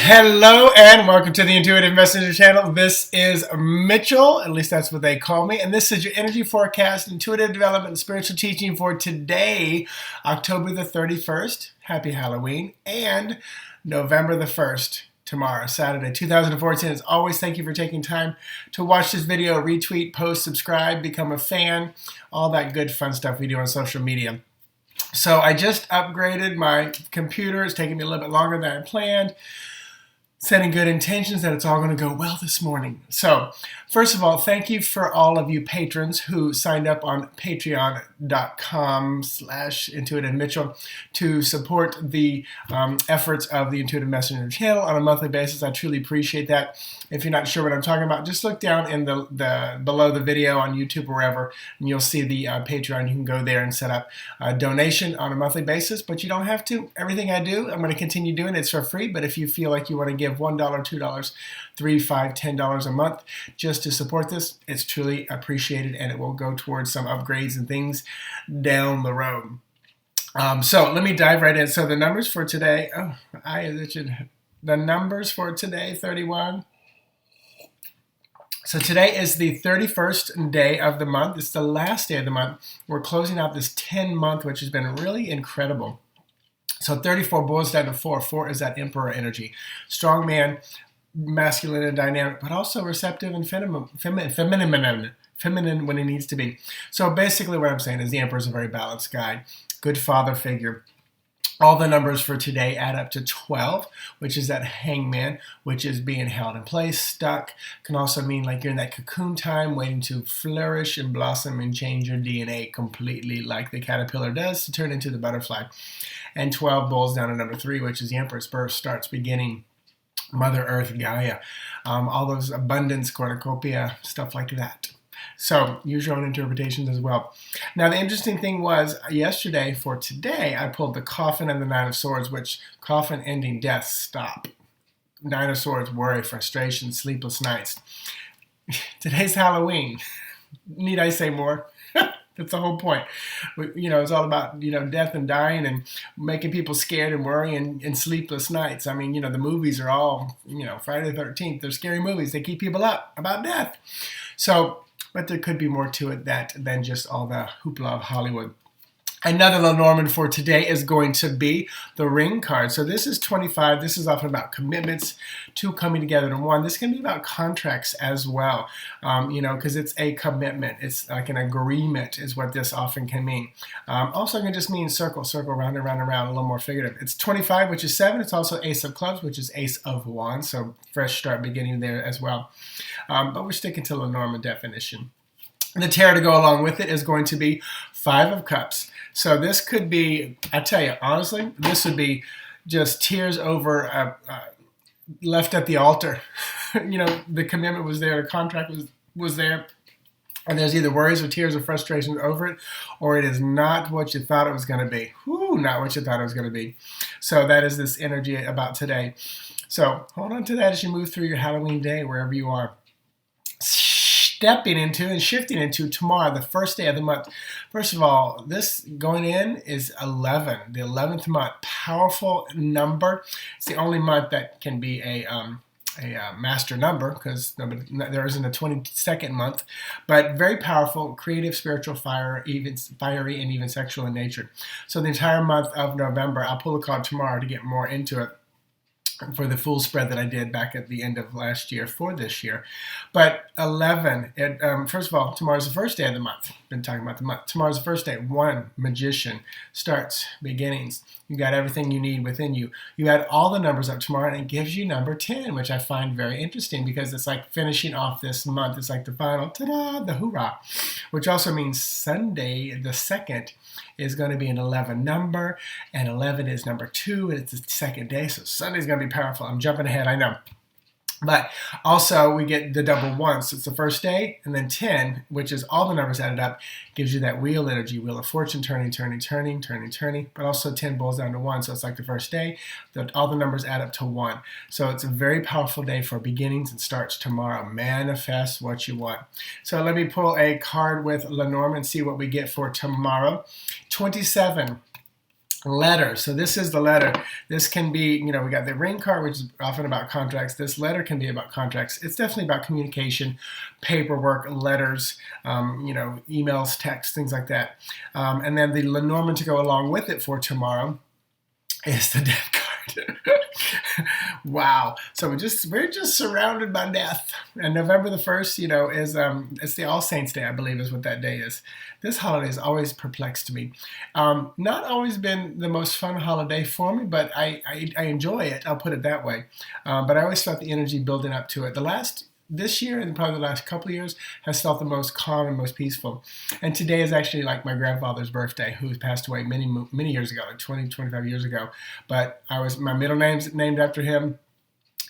Hello and welcome to the Intuitive Messenger channel. This is Mitchell, at least that's what they call me, and this is your energy forecast, intuitive development, and spiritual teaching for today, October the 31st. Happy Halloween, and November the 1st, tomorrow, Saturday, 2014. As always, thank you for taking time to watch this video, retweet, post, subscribe, become a fan, all that good fun stuff we do on social media. So I just upgraded my computer. It's taking me a little bit longer than I planned. Setting good intentions that it's all going to go well this morning. So, first of all, thank you for all of you patrons who signed up on patreon.com/intuitivemitchell to support the efforts of the Intuitive Messenger channel on a monthly basis. I truly appreciate that. If you're not sure what I'm talking about, just look down in the below the video on YouTube or wherever, and you'll see the Patreon. You can go there and set up a donation on a monthly basis, but you don't have to. Everything I do, I'm going to continue doing. It's for free, but if you feel like you want to give $1, $2, $3, $5, $10 a month just to support this, it's truly appreciated, and it will go towards some upgrades and things down the road. So let me dive right in. So the numbers for today, the numbers for today, 31. So today is the 31st day of the month. It's the last day of the month. We're closing out this 10-month, which has been really incredible. So 34 boils down to 4. 4 is that emperor energy. Strong man, masculine and dynamic, but also receptive and feminine when it needs to be. So basically what I'm saying is the emperor is a very balanced guy, good father figure. All the numbers for today add up to 12, which is that hangman, which is being held in place, stuck. Can also mean like you're in that cocoon time, waiting to flourish and blossom and change your DNA completely like the caterpillar does to turn into the butterfly. And 12 boils down to number 3, which is the emperor's birth, starts, beginning, Mother Earth, Gaia, all those abundance, cornucopia, stuff like that. So use your own interpretations as well. Now the interesting thing was yesterday for today, I pulled the coffin and the 9 of swords, which coffin ending death, stop. 9 of swords, worry, frustration, sleepless nights. Today's Halloween. Need I say more? That's the whole point. It's all about, death and dying and making people scared and worry and sleepless nights. I mean, the movies are all, Friday the 13th. They're scary movies. They keep people up about death. So, but there could be more to it than just all the hoopla of Hollywood. Another lenormand for today is going to be the ring card. So this is 25. This is often about commitments, two coming together to one. This can be about contracts as well, because it's a commitment. It's like an agreement is what this often can mean. Also can just mean circle, round and round and round, a little more figurative. It's 25, which is 7. It's also ace of clubs, which is ace of wands. So fresh start beginning there as well. But we're sticking to lenormand definition. The tarot to go along with it is going to be 5 of cups. So this could be, I tell you, honestly, this would be just tears over left at the altar. The commitment was there, the contract was there, and there's either worries or tears or frustrations over it, or it is not what you thought it was going to be. Not what you thought it was going to be. So that is this energy about today. So hold on to that as you move through your Halloween day, wherever you are. Stepping into and shifting into tomorrow, the first day of the month. First of all, this going in is 11, the 11th month. Powerful number. It's the only month that can be a master number because there isn't a 22nd month, but very powerful, creative, spiritual, fiery, and even sexual in nature. So the entire month of November, I'll pull a card tomorrow to get more into it for the full spread that I did back at the end of last year for this year. But 11, first of all, tomorrow's the first day of the month. Been talking about the month. Tomorrow's the first day. 1, magician, starts, beginnings. You got everything you need within you. You add all the numbers up tomorrow, and it gives you number 10, which I find very interesting because it's like finishing off this month. It's like the final, ta-da, the hoorah, which also means Sunday, the 2nd, is going to be an 11 number, and 11 is number 2, and it's the second day, so Sunday's going to be powerful. I'm jumping ahead, I know. But also we get the double 1, so it's the first day, and then 10, which is all the numbers added up, gives you that wheel energy, wheel of fortune, turning, but also 10 boils down to 1, so it's like the first day, all the numbers add up to 1. So it's a very powerful day for beginnings and starts tomorrow. Manifest what you want. So let me pull a card with Lenormand and see what we get for tomorrow. 27. Letter. So this is the letter. This can be, we got the ring card, which is often about contracts. This letter can be about contracts. It's definitely about communication, paperwork, letters, emails, texts, things like that. And then the lenormand to go along with it for tomorrow is the death card. Wow. So we're just surrounded by death. And November the 1st, is it's the All Saints Day, I believe is what that day is. This holiday has always perplexed me. Not always been the most fun holiday for me, but I enjoy it. I'll put it that way. But I always felt the energy building up to it. This year and probably the last couple of years has felt the most calm and most peaceful. And today is actually like my grandfather's birthday, who passed away many years ago, like 20, 25 years ago. But my middle name's named after him.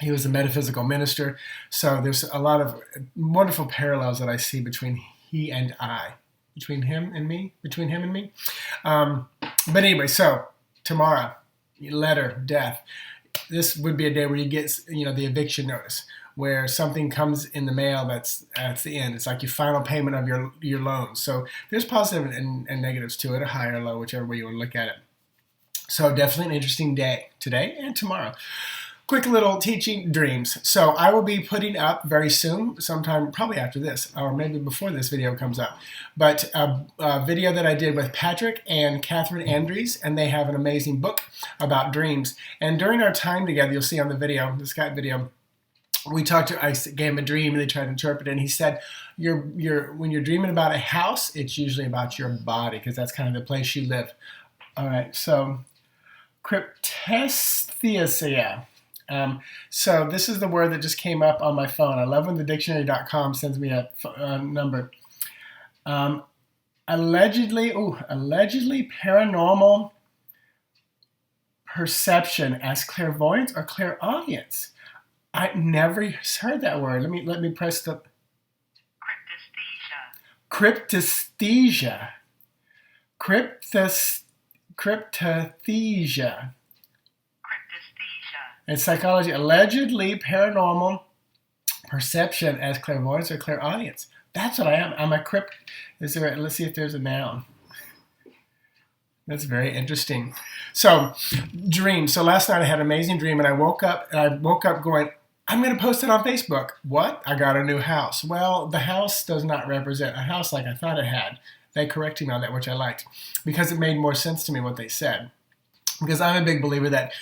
He was a metaphysical minister. So there's a lot of wonderful parallels that I see between he and I, between him and me. But anyway, so tomorrow, letter, death. This would be a day where you get, the eviction notice, where something comes in the mail that's the end. It's like your final payment of your loan. So there's positive and negatives to it, a high or low, whichever way you want to look at it. So definitely an interesting day today and tomorrow. Quick little teaching, dreams. So I will be putting up very soon, sometime probably after this, or maybe before this video comes up, but a video that I did with Patrick and Catherine Andrews, and they have an amazing book about dreams. And during our time together, you'll see on the video, the Skype video, I gave him a dream and they tried to interpret it, and he said, when you're dreaming about a house, it's usually about your body, because that's kind of the place you live. All right, so cryptesthesia. So this is the word that just came up on my phone. I love when the dictionary.com sends me a number. Allegedly paranormal perception as clairvoyance or clairaudience. I never heard that word. Let me press the cryptesthesia. Cryptesthesia. In psychology, allegedly paranormal perception as clairvoyance or clairaudience. That's what I am. I'm a let's see if there's a noun. That's very interesting. So, dream. So last night I had an amazing dream, and I woke up going, I'm going to post it on Facebook. What? I got a new house. Well, the house does not represent a house like I thought it had. They corrected me on that, which I liked, because it made more sense to me what they said. Because I'm a big believer that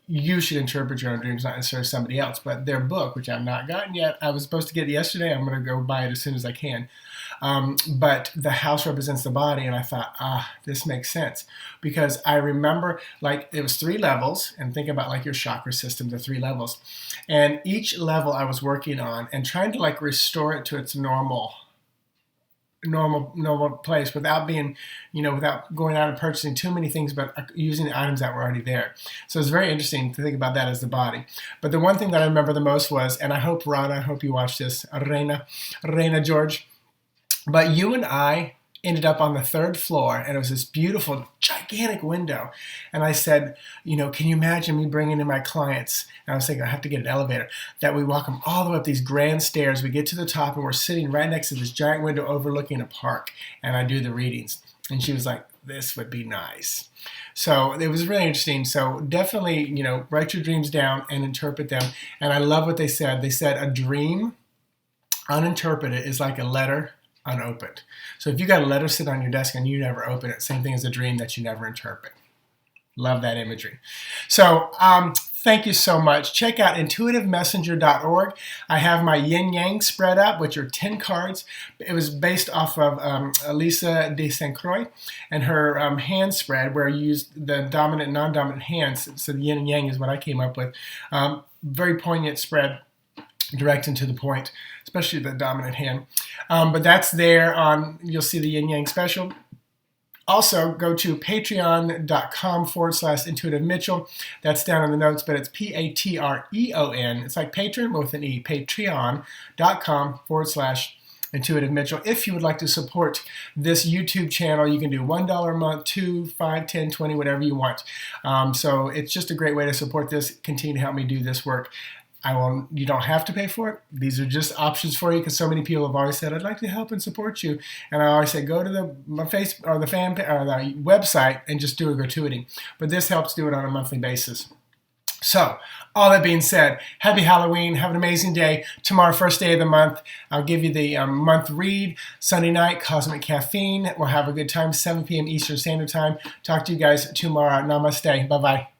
you should interpret your own dreams, not necessarily somebody else. But their book, which I've not gotten yet, I was supposed to get it yesterday. I'm going to go buy it as soon as I can. But the house represents the body, and I thought, this makes sense. Because I remember, like, it was 3 levels, and think about, like, your chakra system, the 3 levels. And each level I was working on and trying to, like, restore it to its normal place without being, without going out and purchasing too many things, but using the items that were already there. So it's very interesting to think about that as the body. But the one thing that I remember the most was, and I hope you watch this, Reina George, but you and I ended up on the 3rd floor, and it was this beautiful, gigantic window. And I said, can you imagine me bringing in my clients? And I was thinking, I have to get an elevator. That we walk them all the way up these grand stairs. We get to the top, and we're sitting right next to this giant window overlooking a park. And I do the readings. And she was like, this would be nice. So it was really interesting. So definitely, write your dreams down and interpret them. And I love what they said. They said a dream uninterpreted is like a letter unopened. So if you got a letter sit on your desk and you never open it, same thing as a dream that you never interpret. Love that imagery. So thank you so much. Check out intuitivemessenger.org. I have my yin yang spread up, which are 10 cards. It was based off of Elisa de St. Croix and her hand spread, where you use the dominant and non-dominant hands. So the yin and yang is what I came up with. Very poignant spread, direct and to the point, especially the dominant hand. But that's there you'll see the yin yang special. Also, go to patreon.com/Intuitive Mitchell. That's down in the notes, but it's Patreon. It's like patron, but with an E. Patreon.com/Intuitive Mitchell. If you would like to support this YouTube channel, you can do $1 a month, $2, $5, $10, $20, whatever you want. So it's just a great way to support this, continue to help me do this work. You don't have to pay for it. These are just options for you because so many people have always said, I'd like to help and support you. And I always say, go to my face or the website and just do a gratuity. But this helps do it on a monthly basis. So, all that being said, happy Halloween. Have an amazing day. Tomorrow, first day of the month, I'll give you the month read. Sunday night, Cosmic Caffeine. We'll have a good time, 7 p.m. Eastern Standard Time. Talk to you guys tomorrow. Namaste. Bye-bye.